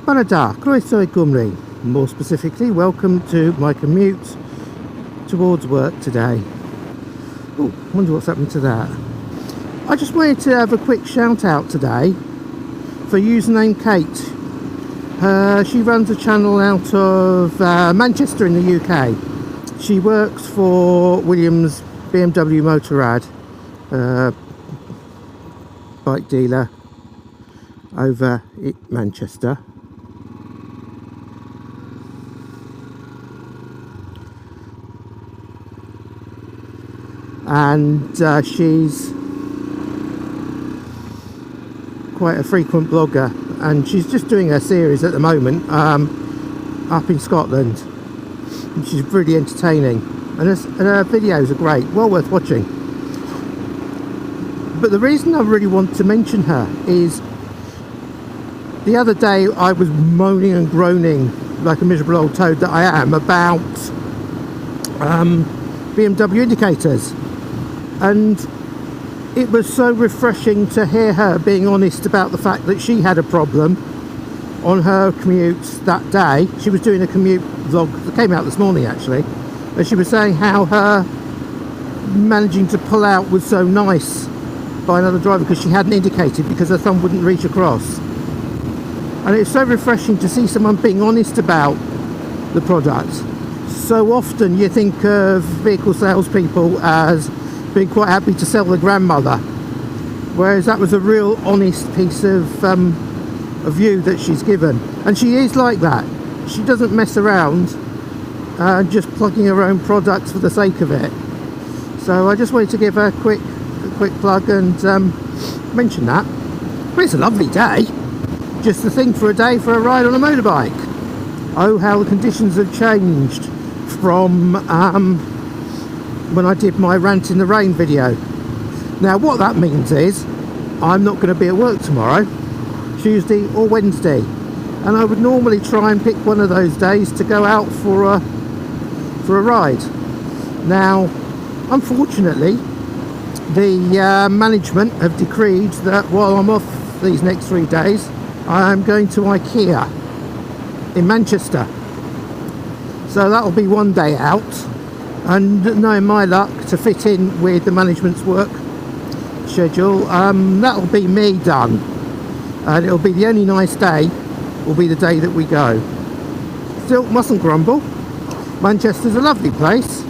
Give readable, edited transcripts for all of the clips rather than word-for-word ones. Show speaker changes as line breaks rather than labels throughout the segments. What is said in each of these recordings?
Buenos dias, croeso I Cymru. More specifically, welcome to my commute towards work today. Oh, wonder what's happened to that. I just wanted to have a quick shout out today for username Kate. She runs a channel out of Manchester in the UK. She works for Williams BMW Motorrad, bike dealer over in Manchester. And she's quite a frequent blogger, and she's just doing her series at the moment up in Scotland, and she's really entertaining, and her videos are great, well worth watching. But the reason I really want to mention her is the other day I was moaning and groaning like a miserable old toad that I am about BMW indicators, and it was so refreshing to hear her being honest about the fact that she had a problem on her commute that day. She was doing a commute vlog that came out this morning actually, and she was saying how her managing to pull out was so nice by another driver because she hadn't indicated because her thumb wouldn't reach across. And it's so refreshing to see someone being honest about the product. So often you think of vehicle salespeople as being quite happy to sell the grandmother, whereas that was a real honest piece of a view that she's given, and she is like that. She doesn't mess around just plugging her own products for the sake of it. So I just wanted to give her a quick plug and mention that. But it's a lovely day, just the thing for a day for a ride on a motorbike. Oh, how the conditions have changed from when I did my rant in the rain video. Now what that means is I'm not going to be at work tomorrow, Tuesday or Wednesday, and I would normally try and pick one of those days to go out for a ride. Now unfortunately the management have decreed that while I'm off these next 3 days I'm going to IKEA in Manchester, so that'll be one day out. And knowing my luck to fit in with the management's work schedule, that'll be me done, and it'll be the only nice day will be the day that we go. Still, mustn't grumble. Manchester's a lovely place,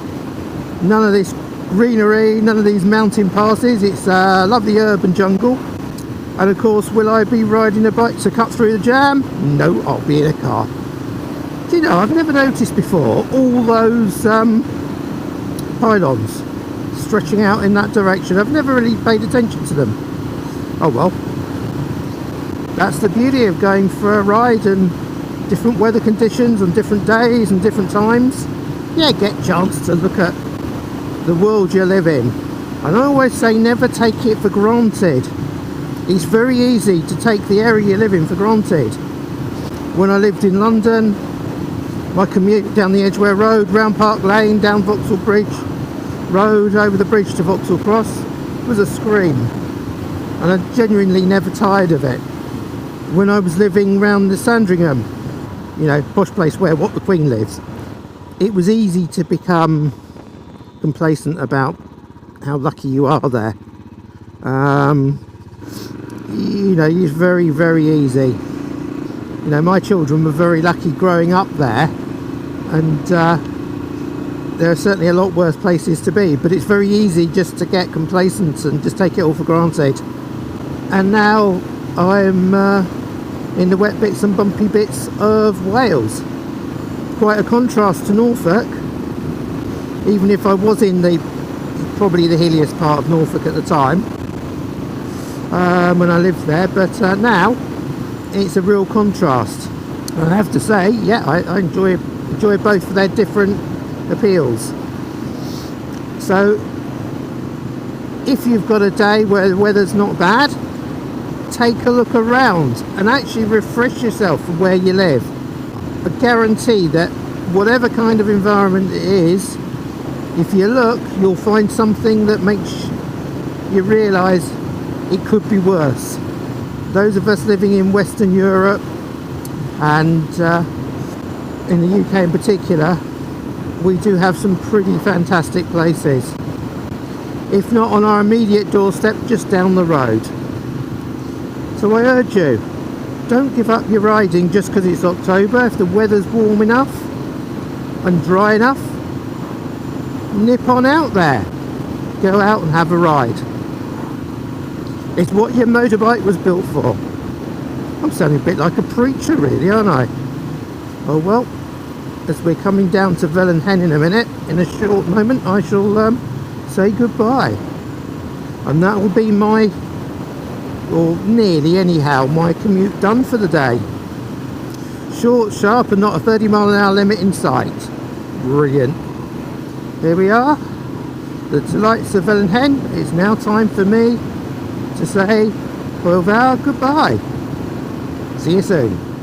none of this greenery, none of these mountain passes. It's a lovely urban jungle. And of course, will I be riding a bike to cut through the jam? No, I'll be in a car. Do you know, I've never noticed before all those pylons stretching out in that direction. I've never really paid attention to them. Oh well, that's the beauty of going for a ride and different weather conditions on different days and different times. Yeah, get a chance to look at the world you live in. And I always say never take it for granted. It's very easy to take the area you live in for granted. When I lived in London, my commute down the Edgware Road, round Park Lane, down Vauxhall Bridge Road, over the bridge to Vauxhall Cross was a scream, and I genuinely never tired of it. When I was living round the Sandringham, you know, posh place where What the Queen lives, it was easy to become complacent about how lucky you are there. You know, it's very, very easy. You know, my children were very lucky growing up there, and there are certainly a lot worse places to be, but it's very easy just to get complacent and just take it all for granted. And now I'm in the wet bits and bumpy bits of Wales. Quite a contrast to Norfolk, even if I was in probably the hilliest part of Norfolk at the time when I lived there, but now it's a real contrast. I have to say, yeah, I enjoy both for their different appeals. So if you've got a day where the weather's not bad, take a look around and actually refresh yourself from where you live. I guarantee that whatever kind of environment it is, if you look, you'll find something that makes you realise it could be worse. Those of us living in Western Europe, and in the UK in particular, we do have some pretty fantastic places. If not on our immediate doorstep, just down the road. So I urge you, don't give up your riding just because it's October. If the weather's warm enough and dry enough, nip on out there. Go out and have a ride. It's what your motorbike was built for. I'm sounding a bit like a preacher really, aren't I? Oh well, as we're coming down to Vellenhen in a minute, in a short moment, I shall say goodbye. And that will be my, or nearly anyhow, my commute done for the day. Short, sharp, and not a 30-mile-an-hour limit in sight. Brilliant. Here we are, the delights of Vellenhen. It's now time for me to say au revoir, goodbye. See you soon.